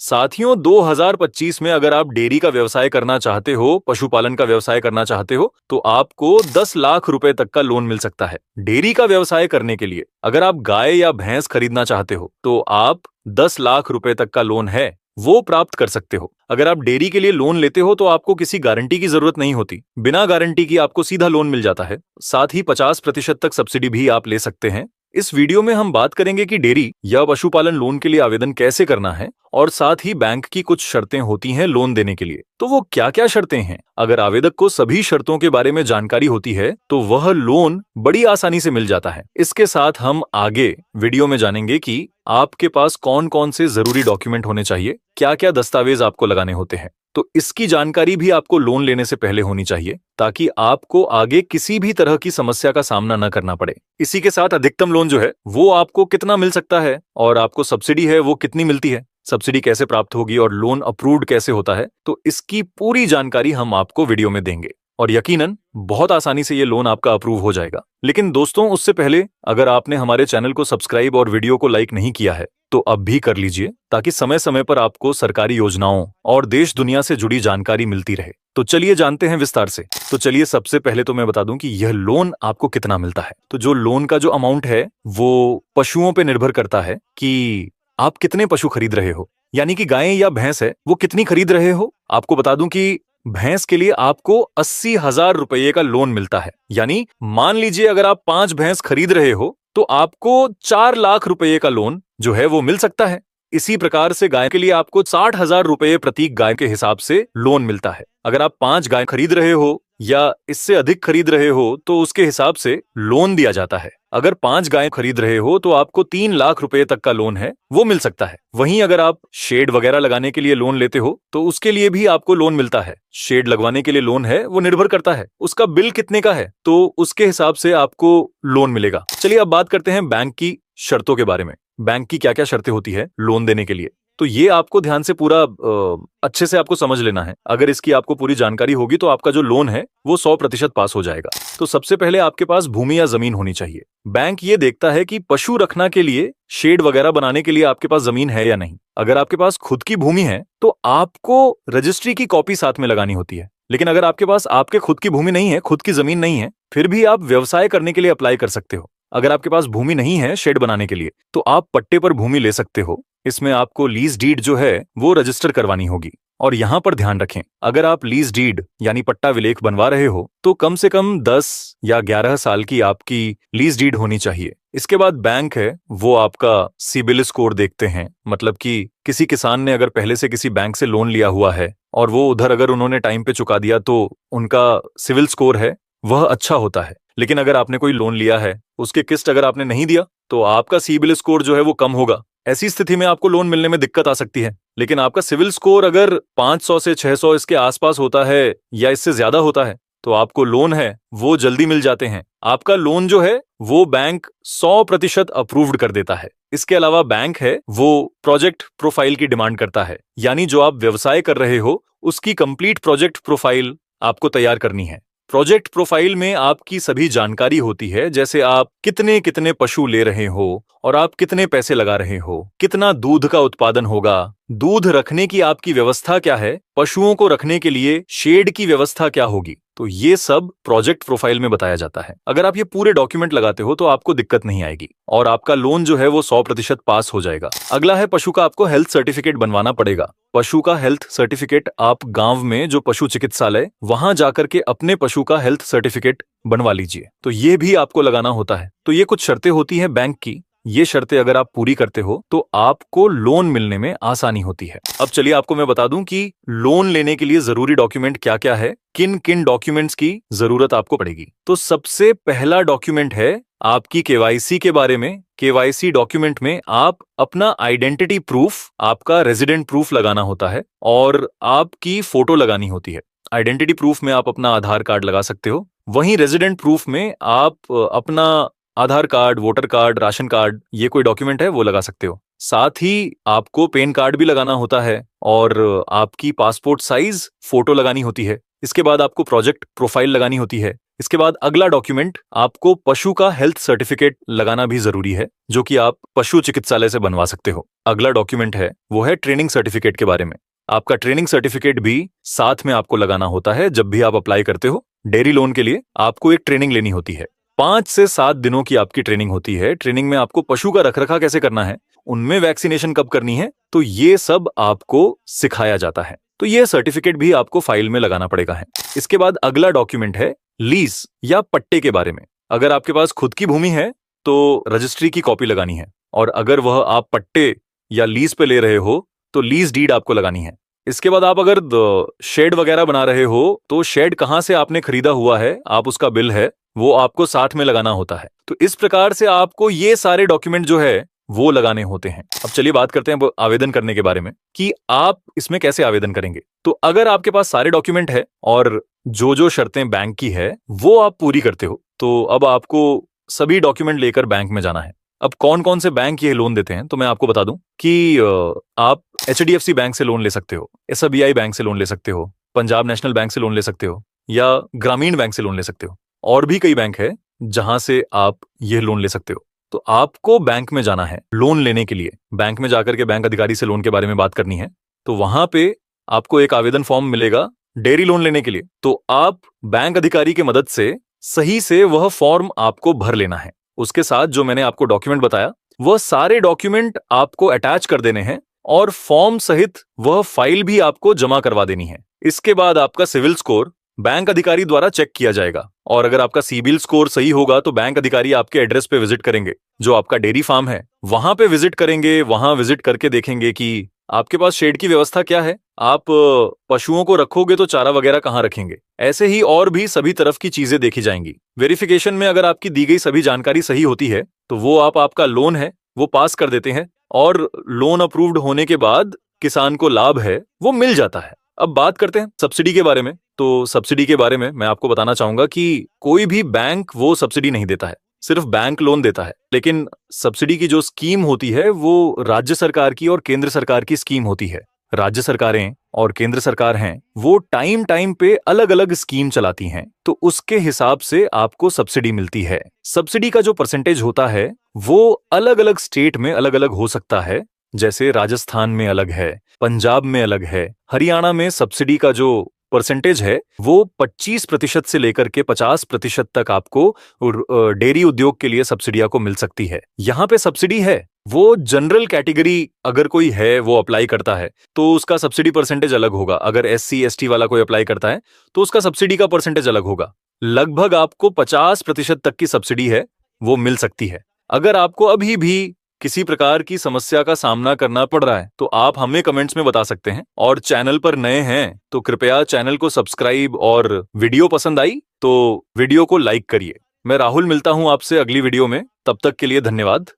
साथियों, 2025 में अगर आप डेयरी का व्यवसाय करना चाहते हो, पशुपालन का व्यवसाय करना चाहते हो, तो आपको 10 लाख रुपए तक का लोन मिल सकता है। डेयरी का व्यवसाय करने के लिए अगर आप गाय या भैंस खरीदना चाहते हो तो आप 10 लाख रुपए तक का लोन है वो प्राप्त कर सकते हो। अगर आप डेयरी के लिए लोन लेते हो तो आपको किसी गारंटी की जरूरत नहीं होती, बिना गारंटी की आपको सीधा लोन मिल जाता है। साथ ही 50% तक सब्सिडी भी आप ले सकते हैं। इस वीडियो में हम बात करेंगे कि डेयरी या पशुपालन लोन के लिए आवेदन कैसे करना है और साथ ही बैंक की कुछ शर्तें होती हैं लोन देने के लिए। तो वो क्या क्या शर्तें हैं? अगर आवेदक को सभी शर्तों के बारे में जानकारी होती है तो वह लोन बड़ी आसानी से मिल जाता है। इसके साथ हम आगे वीडियो में जानेंगे कि आपके पास कौन कौन से जरूरी डॉक्यूमेंट होने चाहिए, क्या क्या दस्तावेज आपको लगाने होते हैं। तो इसकी जानकारी भी आपको लोन लेने से पहले होनी चाहिए ताकि आपको आगे किसी भी तरह की समस्या का सामना न करना पड़े। इसी के साथ अधिकतम लोन जो है वो आपको कितना मिल सकता है और आपको सब्सिडी है वो कितनी मिलती है, सब्सिडी कैसे प्राप्त होगी और लोन अप्रूव्ड कैसे होता है, तो इसकी पूरी जानकारी हम आपको वीडियो में देंगे और यकीनन बहुत आसानी से ये लोन आपका अप्रूव हो जाएगा। लेकिन दोस्तों, उससे पहले अगर आपने हमारे चैनल को सब्सक्राइब और वीडियो को लाइक नहीं किया है तो अब भी कर लीजिए ताकि समय समय पर आपको सरकारी योजनाओं और देश दुनिया से जुड़ी जानकारी मिलती रहे। तो चलिए जानते हैं विस्तार से। तो चलिए सबसे पहले तो मैं बता दूं कि यह लोन आपको कितना मिलता है। तो जो लोन का जो अमाउंट है वो पशुओं पे निर्भर करता है कि आप कितने पशु खरीद रहे हो, यानी कि गाय या भैंस है वो कितनी खरीद रहे हो। आपको बता दूं कि भैंस के लिए आपको 80,000 रुपये का लोन मिलता है, यानी मान लीजिए अगर आप 5 भैंस खरीद रहे हो तो आपको 4 लाख रुपये का लोन जो है वो मिल सकता है। इसी प्रकार से गाय के लिए आपको 60,000 रुपये प्रति गाय के हिसाब से लोन मिलता है। अगर आप 5 गाय खरीद रहे हो या इससे अधिक खरीद रहे हो तो उसके हिसाब से लोन दिया जाता है। अगर 5 गाय खरीद रहे हो तो आपको 3 लाख रुपए तक का लोन है वो मिल सकता है। वहीं अगर आप शेड वगैरह लगाने के लिए लोन लेते हो तो उसके लिए भी आपको लोन मिलता है। शेड लगवाने के लिए लोन है वो निर्भर करता है उसका बिल कितने का है, तो उसके हिसाब से आपको लोन मिलेगा। चलिए अब बात करते हैं बैंक की शर्तों के बारे में। बैंक की क्या क्या शर्तें होती है लोन देने के लिए, तो ये आपको ध्यान से पूरा अच्छे से आपको समझ लेना है। अगर इसकी आपको पूरी जानकारी होगी तो आपका जो लोन है वो 100% पास हो जाएगा। तो सबसे पहले आपके पास भूमि या जमीन होनी चाहिए। बैंक ये देखता है कि पशु रखना के लिए, शेड वगैरह बनाने के लिए आपके पास जमीन है या नहीं। अगर आपके पास खुद की भूमि है तो आपको रजिस्ट्री की कॉपी साथ में लगानी होती है। लेकिन अगर आपके पास आपके खुद की भूमि नहीं है, खुद की जमीन नहीं है, फिर भी आप व्यवसाय करने के लिए अप्लाई कर सकते हो। अगर आपके पास भूमि नहीं है शेड बनाने के लिए तो आप पट्टे पर भूमि ले सकते हो। इसमें आपको लीज डीड जो है वो रजिस्टर करवानी होगी। और यहां पर ध्यान रखें, अगर आप लीज डीड यानी पट्टा विलेख बनवा रहे हो तो कम से कम 10 या 11 साल की आपकी लीज डीड होनी चाहिए। इसके बाद बैंक है वो आपका सिबिल स्कोर देखते हैं, मतलब कि किसी किसान ने अगर पहले से किसी बैंक से लोन लिया हुआ है और वो उधर अगर उन्होंने टाइम पे चुका दिया तो उनका सिविल स्कोर है वह अच्छा होता है। लेकिन अगर आपने कोई लोन लिया है, उसके किस्त अगर आपने नहीं दिया तो आपका सिबिल स्कोर जो है वो कम होगा। ऐसी स्थिति में आपको लोन मिलने में दिक्कत आ सकती है। लेकिन आपका सिविल स्कोर अगर 500 से 600 इसके आसपास होता है या इससे ज्यादा होता है तो आपको लोन है वो जल्दी मिल जाते हैं। आपका लोन जो है वो बैंक 100% अप्रूव्ड कर देता है। इसके अलावा बैंक है वो प्रोजेक्ट प्रोफाइल की डिमांड करता है, यानी जो आप व्यवसाय कर रहे हो उसकी कंप्लीट प्रोजेक्ट प्रोफाइल आपको तैयार करनी है। प्रोजेक्ट प्रोफाइल में आपकी सभी जानकारी होती है, जैसे आप कितने कितने पशु ले रहे हो और आप कितने पैसे लगा रहे हो, कितना दूध का उत्पादन होगा, दूध रखने की आपकी व्यवस्था क्या है, पशुओं को रखने के लिए शेड की व्यवस्था क्या होगी, तो ये सब प्रोजेक्ट प्रोफाइल में बताया जाता है। अगर आप ये पूरे डॉक्यूमेंट लगाते हो तो आपको दिक्कत नहीं आएगी और आपका लोन जो है वो 100% पास हो जाएगा। अगला है पशु का आपको हेल्थ सर्टिफिकेट बनवाना पड़ेगा। पशु का हेल्थ सर्टिफिकेट आप गांव में जो पशु चिकित्सालय वहां जाकर के अपने पशु का हेल्थ सर्टिफिकेट बनवा लीजिए, तो ये भी आपको लगाना होता है। तो ये कुछ शर्तें होती हैं बैंक की। ये शर्तें अगर आप पूरी करते हो तो आपको लोन मिलने में आसानी होती है। अब चलिए आपको मैं बता दूं कि लोन लेने के लिए जरूरी डॉक्यूमेंट क्या क्या है, किन किन डॉक्यूमेंट्स की जरूरत आपको पड़ेगी। तो सबसे पहला डॉक्यूमेंट है आपकी केवाईसी के बारे में। केवाईसी डॉक्यूमेंट में आप अपना आइडेंटिटी प्रूफ, आपका रेजिडेंट प्रूफ लगाना होता है और आपकी फोटो लगानी होती है। आइडेंटिटी प्रूफ में आप अपना आधार कार्ड लगा सकते हो, वहीं रेजिडेंट प्रूफ में आप अपना Aadhaar card, voter card, ration card, ये कोई डॉक्यूमेंट है वो लगा सकते हो। साथ ही आपको पैन कार्ड भी लगाना होता है और आपकी पासपोर्ट साइज फोटो लगानी होती है। इसके बाद आपको प्रोजेक्ट प्रोफाइल लगानी होती है। इसके बाद अगला डॉक्यूमेंट, आपको पशु का हेल्थ सर्टिफिकेट लगाना भी जरूरी है, जो कि आप पशु चिकित्सालय से बनवा सकते हो। अगला डॉक्यूमेंट है वो है ट्रेनिंग सर्टिफिकेट के बारे में। आपका ट्रेनिंग सर्टिफिकेट भी साथ में आपको लगाना होता है। जब भी आप अप्लाई करते हो डेयरी लोन के लिए, आपको एक ट्रेनिंग लेनी होती है। 5 से 7 दिनों की आपकी ट्रेनिंग होती है। ट्रेनिंग में आपको पशु का रखरखाव कैसे करना है, उनमें वैक्सीनेशन कब करनी है, तो ये सब आपको सिखाया जाता है। तो ये सर्टिफिकेट भी आपको फाइल में लगाना पड़ेगा है। इसके बाद अगला डॉक्यूमेंट है लीज या पट्टे के बारे में। अगर आपके पास खुद की भूमि है तो रजिस्ट्री की कॉपी लगानी है, और अगर वह आप पट्टे या लीज पे ले रहे हो तो लीज डीड आपको लगानी है। इसके बाद आप अगर शेड वगैरह बना रहे हो तो शेड कहां से आपने खरीदा हुआ है, आप उसका बिल है वो आपको साथ में लगाना होता है। तो इस प्रकार से आपको ये सारे डॉक्यूमेंट जो है वो लगाने होते हैं। अब चलिए बात करते हैं आवेदन करने के बारे में कि आप इसमें कैसे आवेदन करेंगे। तो अगर आपके पास सारे डॉक्यूमेंट है और जो जो शर्तें बैंक की है वो आप पूरी करते हो, तो अब आपको सभी डॉक्यूमेंट लेकर बैंक में जाना है। अब कौन कौन से बैंक ये लोन देते हैं तो मैं आपको बता दूं कि आप HDFC बैंक से लोन ले सकते हो, SBI बैंक से लोन ले सकते हो, पंजाब नेशनल बैंक से लोन ले सकते हो, या ग्रामीण बैंक से लोन ले सकते हो। और भी कई बैंक है जहां से आप ये लोन ले सकते हो। तो आपको बैंक में जाना है लोन लेने के लिए। बैंक में जाकर के बैंक अधिकारी से लोन के बारे में बात करनी है। तो वहां पे आपको एक आवेदन फॉर्म मिलेगा डेयरी लोन लेने के लिए। तो आप बैंक अधिकारी की मदद से सही से वह फॉर्म आपको भर लेना है। उसके साथ जो मैंने आपको डॉक्यूमेंट बताया वह सारे डॉक्यूमेंट आपको अटैच कर देने हैं, और फॉर्म सहित वह फाइल भी आपको जमा करवा देनी है। इसके बाद आपका सिविल स्कोर बैंक अधिकारी द्वारा चेक किया जाएगा, और अगर आपका सिबिल स्कोर सही होगा तो बैंक अधिकारी आपके एड्रेस पे विजिट करेंगे, जो आपका डेयरी फार्म है वहां पे विजिट करेंगे। वहां विजिट करके देखेंगे कि आपके पास शेड की व्यवस्था क्या है, आप पशुओं को रखोगे तो चारा वगैरह कहाँ रखेंगे। ऐसे ही और भी सभी तरफ की चीजें देखी जाएंगी। वेरिफिकेशन में अगर आपकी दी गई सभी जानकारी सही होती है तो वो आपका लोन है वो पास कर देते हैं, और लोन अप्रूव्ड होने के बाद किसान को लाभ है वो मिल जाता है। अब बात करते हैं सब्सिडी के बारे में। तो सब्सिडी के बारे में मैं आपको बताना चाहूंगा कि कोई भी बैंक वो सब्सिडी नहीं देता है, सिर्फ बैंक लोन देता है। लेकिन सब्सिडी की जो स्कीम होती है वो राज्य सरकार की और केंद्र सरकार की स्कीम होती है। राज्य सरकारें और केंद्र सरकार हैं वो टाइम टाइम पे अलग अलग स्कीम चलाती हैं, तो उसके हिसाब से आपको सब्सिडी मिलती है। सब्सिडी का जो परसेंटेज होता है वो अलग अलग स्टेट में अलग अलग हो सकता है। जैसे राजस्थान में अलग है, पंजाब में अलग है, हरियाणा में सब्सिडी का जो परसेंटेज है वो 25% से लेकर के 50% तक आपको डेयरी उद्योग के लिए सब्सिडियां को मिल सकती है। यहाँ पे सब्सिडी है वो जनरल कैटेगरी अगर कोई है वो अप्लाई करता है तो उसका सब्सिडी परसेंटेज अलग होगा। अगर SC ST वाला कोई अप्लाई करता है तो उसका सब्सिडी का परसेंटेज अलग होगा। लगभग आपको 50% तक की सब्सिडी है वो मिल सकती है। अगर आपको अभी भी किसी प्रकार की समस्या का सामना करना पड़ रहा है तो आप हमें कमेंट्स में बता सकते हैं, और चैनल पर नए हैं तो कृपया चैनल को सब्सक्राइब, और वीडियो पसंद आई तो वीडियो को लाइक करिए। मैं राहुल मिलता हूं आपसे अगली वीडियो में, तब तक के लिए धन्यवाद।